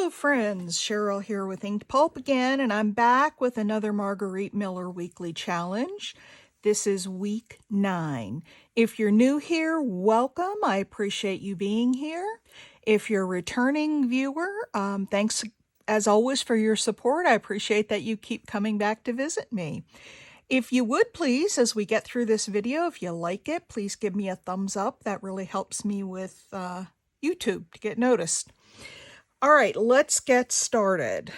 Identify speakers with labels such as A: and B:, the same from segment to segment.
A: Hello friends, Cheryl here with Inked Pulp again, and I'm back with another Margarete Miller weekly challenge. This is week 9. If you're new here, welcome. I appreciate you being here. If you're a returning viewer, thanks as always for your support. I appreciate that you keep coming back to visit me. If you would please, as we get through this video, if you like it, please give me a thumbs up. That really helps me with YouTube to get noticed. All right, let's get started.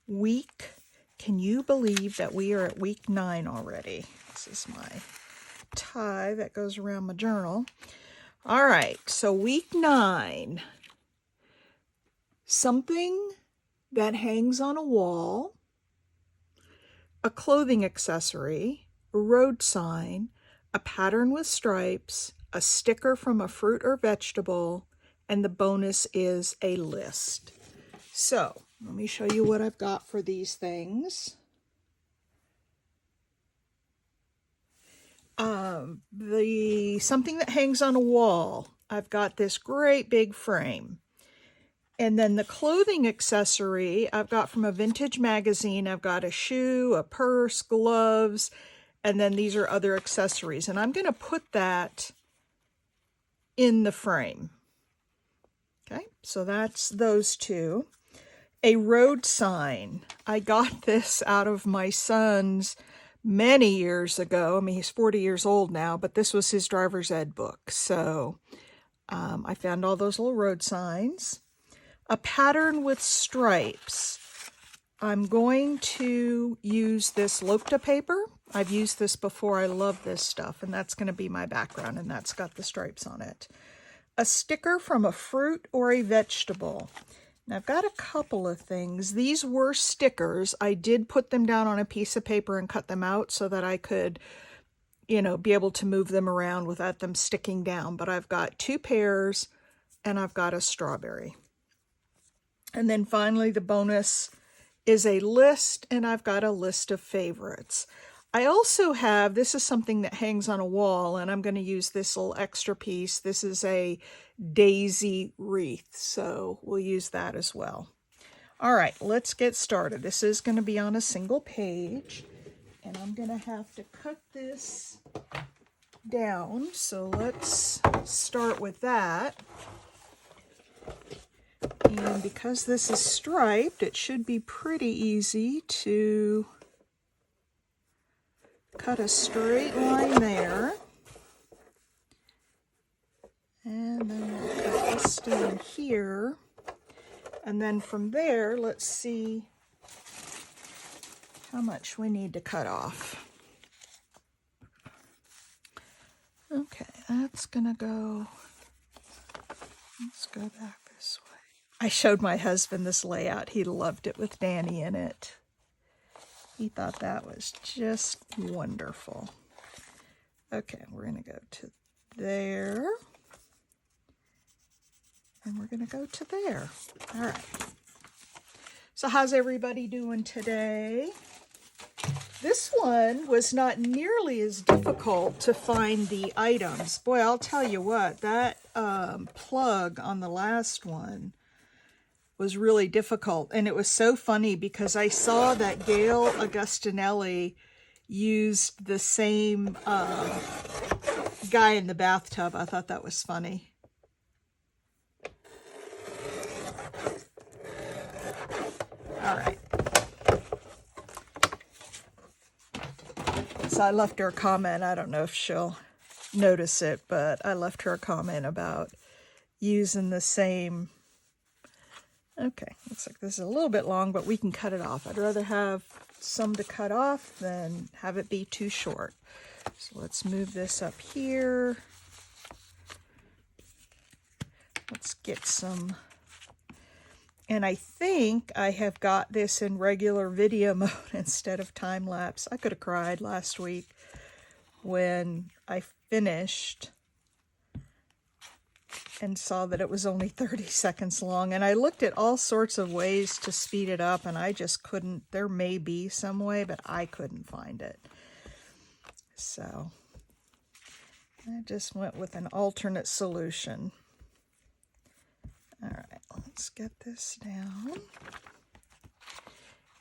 A: Can you believe that we are at week 9 already? This is my tie that goes around my journal. All right, so week 9. Something that hangs on a wall, a clothing accessory, a road sign, a pattern with stripes, a sticker from a fruit or vegetable, and the bonus is a list. So let me show you what I've got for these things. Something that hangs on a wall. I've got this great big frame. And then the clothing accessory I've got from a vintage magazine. I've got a shoe, a purse, gloves, and then these are other accessories. And I'm going to put that in the frame. Okay, so that's those two. A road sign. I got this out of my son's many years ago. I mean, he's 40 years old now, but this was his driver's ed book. So I found all those little road signs. A pattern with stripes. I'm going to use this Lopta paper. I've used this before. I love this stuff, and that's going to be my background, and that's got the stripes on it. A sticker from a fruit or a vegetable. Now I've got a couple of things. These were stickers. I did put them down on a piece of paper and cut them out so that I could, be able to move them around without them sticking down. But I've got 2 pairs and I've got a strawberry. And then finally the bonus is a list, and I've got a list of favorites. I also have, this is something that hangs on a wall, and I'm going to use this little extra piece. This is a daisy wreath, so we'll use that as well. All right, let's get started. This is going to be on a single page, and I'm going to have to cut this down, so let's start with that. And because this is striped, it should be pretty easy to cut a straight line there. And then we'll cut this down here. And then from there, let's see how much we need to cut off. Okay, that's gonna go, let's go back this way. I showed my husband this layout. He loved it with Danny in it. He thought that was just wonderful. Okay, we're going to go to there. And we're going to go to there. All right. So how's everybody doing today? This one was not nearly as difficult to find the items. Boy, I'll tell you what, that plug on the last one was really difficult. And it was so funny because I saw that Gail Augustinelli used the same guy in the bathtub. I thought that was funny. All right. So I left her a comment. I don't know if she'll notice it, but I left her a comment about using the same. Okay, looks like this is a little bit long, but we can cut it off. I'd rather have some to cut off than have it be too short. So let's move this up here. Let's get some. And I think I have got this in regular video mode instead of time lapse. I could have cried last week when I finished and saw that it was only 30 seconds long. And I looked at all sorts of ways to speed it up, and I just couldn't. There may be some way, but I couldn't find it. So I just went with an alternate solution. All right, let's get this down.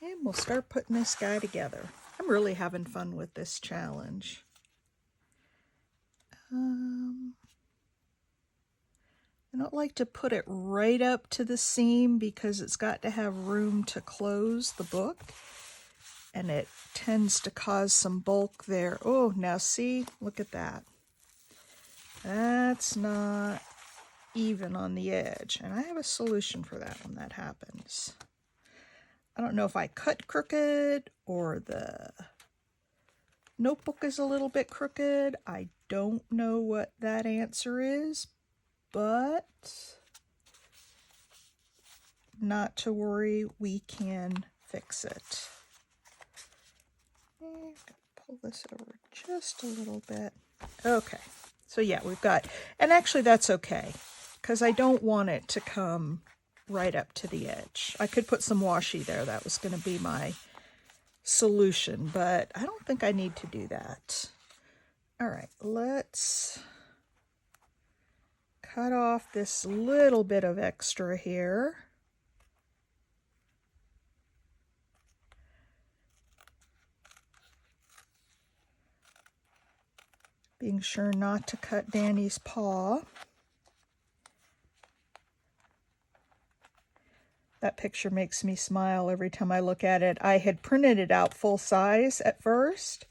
A: And we'll start putting this guy together. I'm really having fun with this challenge. I don't like to put it right up to the seam because it's got to have room to close the book, and it tends to cause some bulk there. Oh, now see, look at that. That's not even on the edge, and I have a solution for that when that happens. I don't know if I cut crooked or the notebook is a little bit crooked. I don't know what that answer is, but not to worry, we can fix it. I'm gonna pull this over just a little bit. Okay, so yeah, we've got, and actually that's okay, because I don't want it to come right up to the edge. I could put some washi there. That was going to be my solution, but I don't think I need to do that. All right, let's cut off this little bit of extra here. Being sure not to cut Danny's paw. That picture makes me smile every time I look at it. I had printed it out full size at first,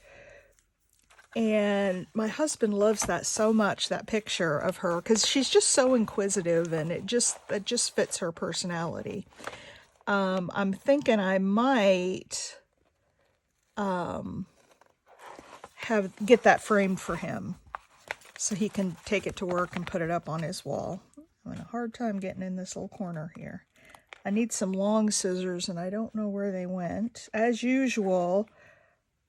A: and my husband loves that so much, that picture of her, because she's just so inquisitive, and it just fits her personality. I'm thinking I might get that framed for him so he can take it to work and put it up on his wall. I'm having a hard time getting in this little corner here. I need some long scissors, and I don't know where they went. As usual,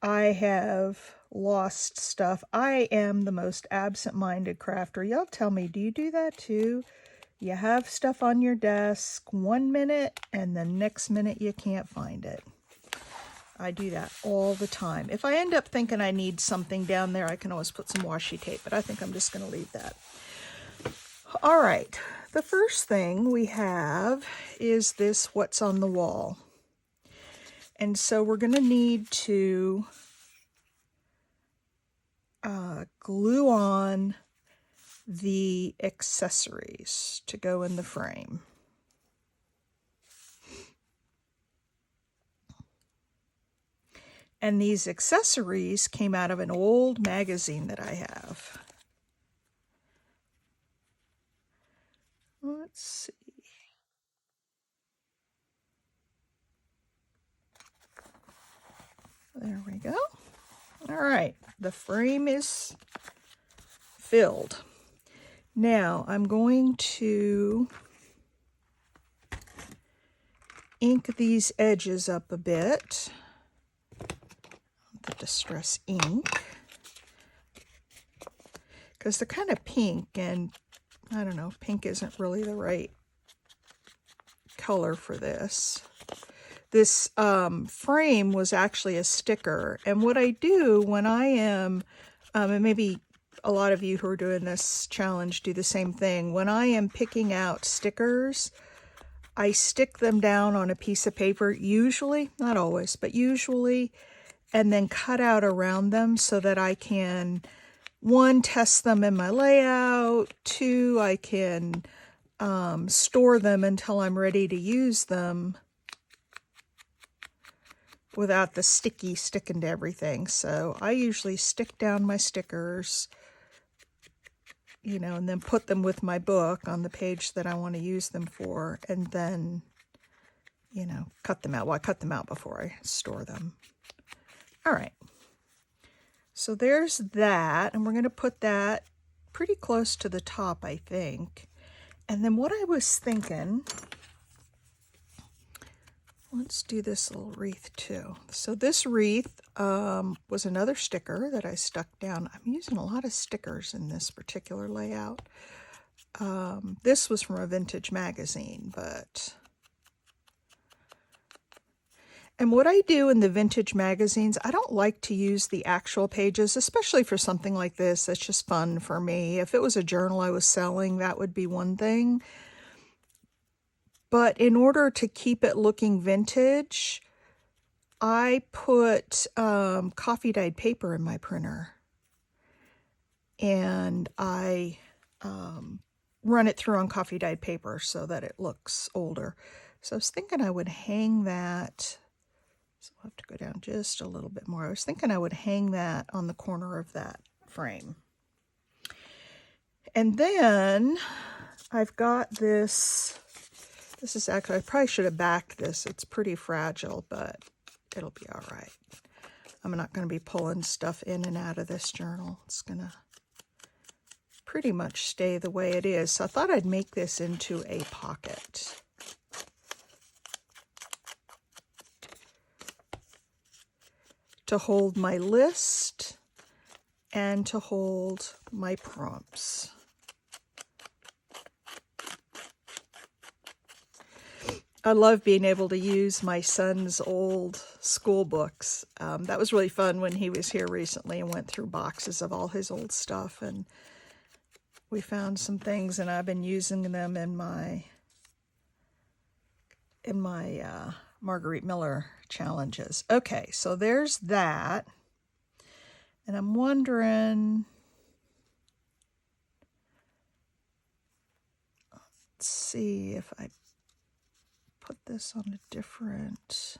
A: I have lost stuff. I am the most absent-minded crafter. Y'all tell me, do you do that too? You have stuff on your desk 1 minute, and the next minute you can't find it. I do that all the time. If I end up thinking I need something down there, I can always put some washi tape, but I think I'm just going to leave that. All right. The first thing we have is this What's on the Wall. And so we're going to need to glue on the accessories to go in the frame. And these accessories came out of an old magazine that I have. Let's see. There we go. All right, the frame is filled. Now I'm going to ink these edges up a bit. The Distress ink, because they're kind of pink, and I don't know, pink isn't really the right color for this. This frame was actually a sticker, and what I do when I am, and maybe a lot of you who are doing this challenge do the same thing, when I am picking out stickers, I stick them down on a piece of paper, usually, not always, but usually, and then cut out around them so that I can, 1, test them in my layout, 2, I can store them until I'm ready to use them without the sticky sticking to everything. So I usually stick down my stickers, you know, and then put them with my book on the page that I want to use them for, and then, you know, cut them out. Well, I cut them out before I store them. All right, so there's that, and we're going to put that pretty close to the top, I think. And then what I was thinking, let's do this little wreath too. So this wreath was another sticker that I stuck down. I'm using a lot of stickers in this particular layout. This was from a vintage magazine, but... And what I do in the vintage magazines, I don't like to use the actual pages, especially for something like this. That's just fun for me. If it was a journal I was selling, that would be one thing. But in order to keep it looking vintage, I put coffee dyed paper in my printer. And I run it through on coffee dyed paper so that it looks older. So I was thinking I would hang that. So I'll have to go down just a little bit more. I was thinking I would hang that on the corner of that frame. And then I've got this. This is actually, I probably should have backed this. It's pretty fragile, but it'll be all right. I'm not going to be pulling stuff in and out of this journal. It's going to pretty much stay the way it is. So I thought I'd make this into a pocket. To hold my list and to hold my prompts. I love being able to use my son's old school books. That was really fun when he was here recently and went through boxes of all his old stuff, and we found some things, and I've been using them in my Margarete Miller challenges. Okay, so there's that. And I'm wondering, let's see if I put this on a different,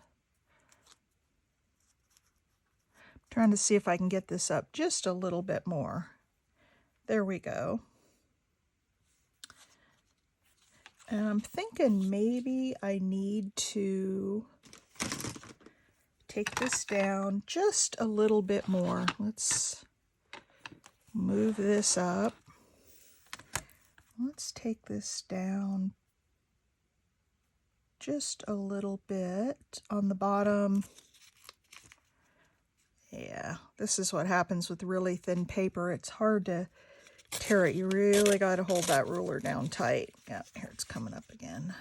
A: I'm trying to see if I can get this up just a little bit more. There we go. And I'm thinking maybe I need to take this down just a little bit more. Let's move this up. Let's take this down just a little bit on the bottom. Yeah, this is what happens with really thin paper. It's hard to tear it. You really got to hold that ruler down tight. Yeah, here it's coming up again.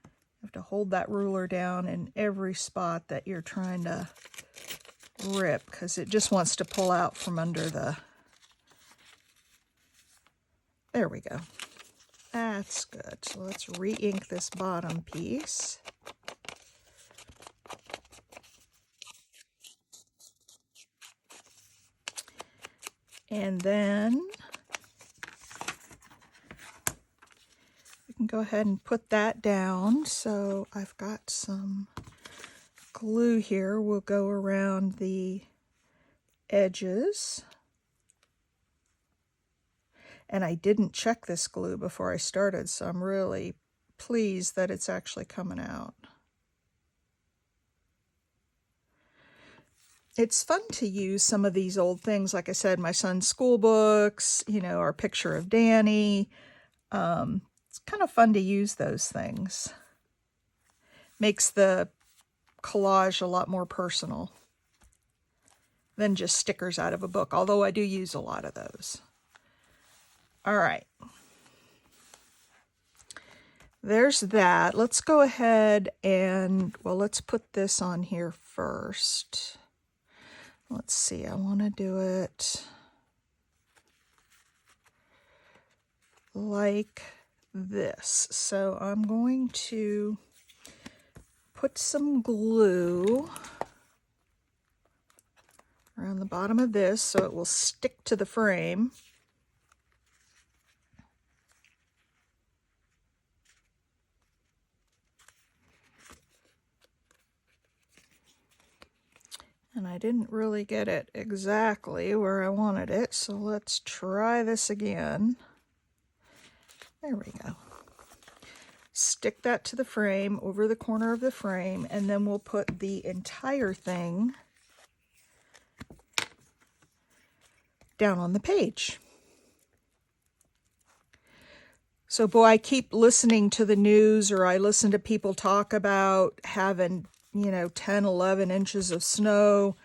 A: You have to hold that ruler down in every spot that you're trying to rip, because it just wants to pull out from under the... There we go. That's good. So let's re-ink this bottom piece. And then we can go ahead and put that down. So I've got some glue here. We'll go around the edges. And I didn't check this glue before I started, so I'm really pleased that it's actually coming out. It's fun to use some of these old things. Like I said, my son's school books, you know, our picture of Danny. It's kind of fun to use those things. Makes the collage a lot more personal than just stickers out of a book, although I do use a lot of those. All right. There's that. Let's go ahead and, well, let's put this on here first. Let's see, I want to do it like this. So I'm going to put some glue around the bottom of this so it will stick to the frame. And I didn't really get it exactly where I wanted it, so let's try this again. There we go. Stick that to the frame, over the corner of the frame, and then we'll put the entire thing down on the page. So boy, I keep listening to the news, or I listen to people talk about having, you know, 10, 11 inches of snow.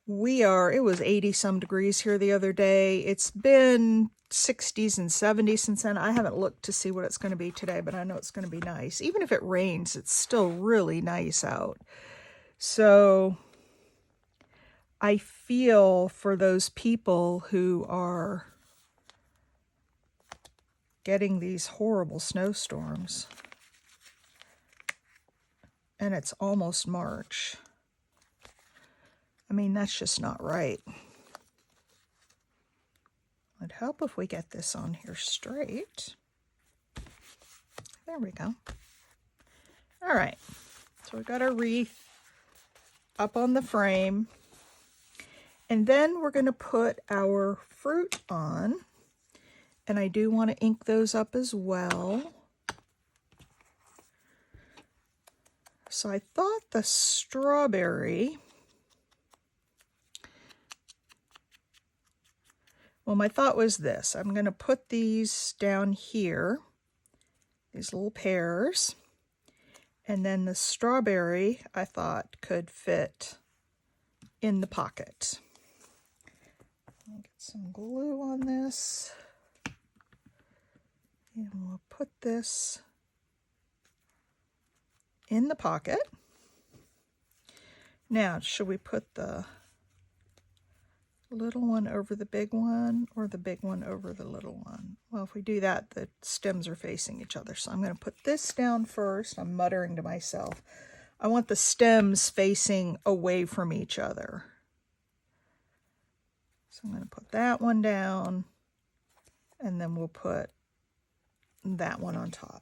A: It was 80 some degrees here the other day. It's been 60s and 70s since then. I haven't looked to see what it's going to be today, but I know it's going to be nice. Even if it rains, it's still really nice out. So I feel for those people who are getting these horrible snowstorms. And it's almost March. I mean, that's just not right. It'd help if we get this on here straight. There we go. All right, so we've got our wreath up on the frame. And then we're going to put our fruit on. And I do want to ink those up as well. So I thought the strawberry, well, my thought was this. I'm going to put these down here, these little pears, and then the strawberry I thought could fit in the pocket. I'll get some glue on this, and we'll put this in the pocket. Now, should we put the little one over the big one or the big one over the little one? Well, if we do that, the stems are facing each other. So I'm going to put this down first. I'm muttering to myself. I want the stems facing away from each other. So I'm going to put that one down, and then we'll put that one on top.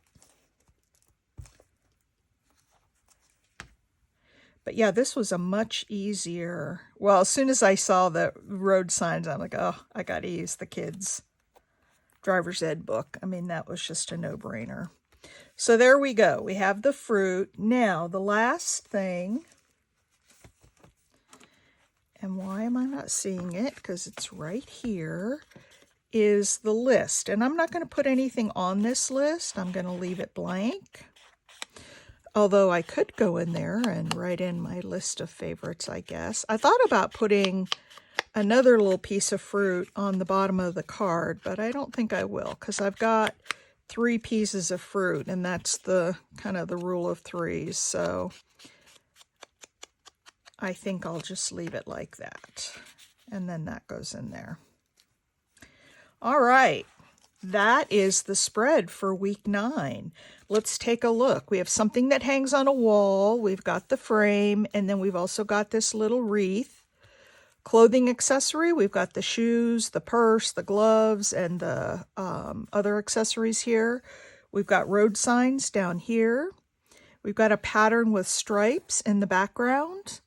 A: But yeah, this was a much easier, well, as soon as I saw the road signs, I'm like, oh, I got to use the kids' driver's ed book. I mean, that was just a no-brainer. So there we go. We have the fruit. Now, the last thing, and why am I not seeing it? Because it's right here, is the list. And I'm not going to put anything on this list. I'm going to leave it blank. Although I could go in there and write in my list of favorites, I guess. I thought about putting another little piece of fruit on the bottom of the card, but I don't think I will, because I've got 3 pieces of fruit, and that's the kind of the rule of 3s. So I think I'll just leave it like that. And then that goes in there. All right. That is the spread for week 9. Let's take a look. We have something that hangs on a wall. We've got the frame, and then we've also got this little wreath. Clothing accessory, we've got the shoes, the purse, the gloves, and the other accessories here. We've got road signs down here. We've got a pattern with stripes in the background.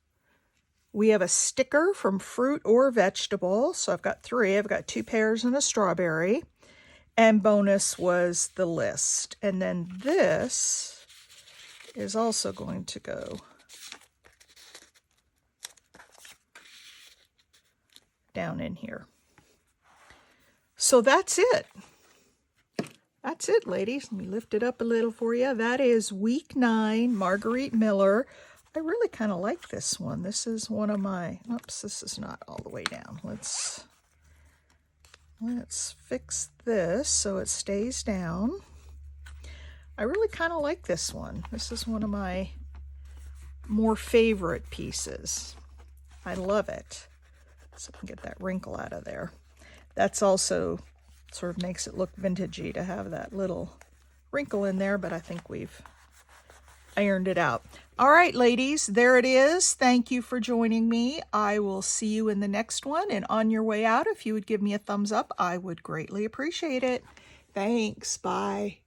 A: We have a sticker from fruit or vegetable. So I've got 3. I've got 2 pears and a strawberry. And bonus was the list. And then this is also going to go down in here. So that's it. That's it, ladies. Let me lift it up a little for you. That is week 9, Margarete Miller. I really kind of like this one. This is one of my, oops, this is not all the way down. Let's fix this so it stays down. I really kind of like this one. This is one of my more favorite pieces. I love it. So I can get that wrinkle out of there. That's also sort of makes it look vintagey to have that little wrinkle in there, but I think we've ironed it out. All right, ladies, there it is. Thank you for joining me. I will see you in the next one. And on your way out, if you would give me a thumbs up, I would greatly appreciate it. Thanks. Bye.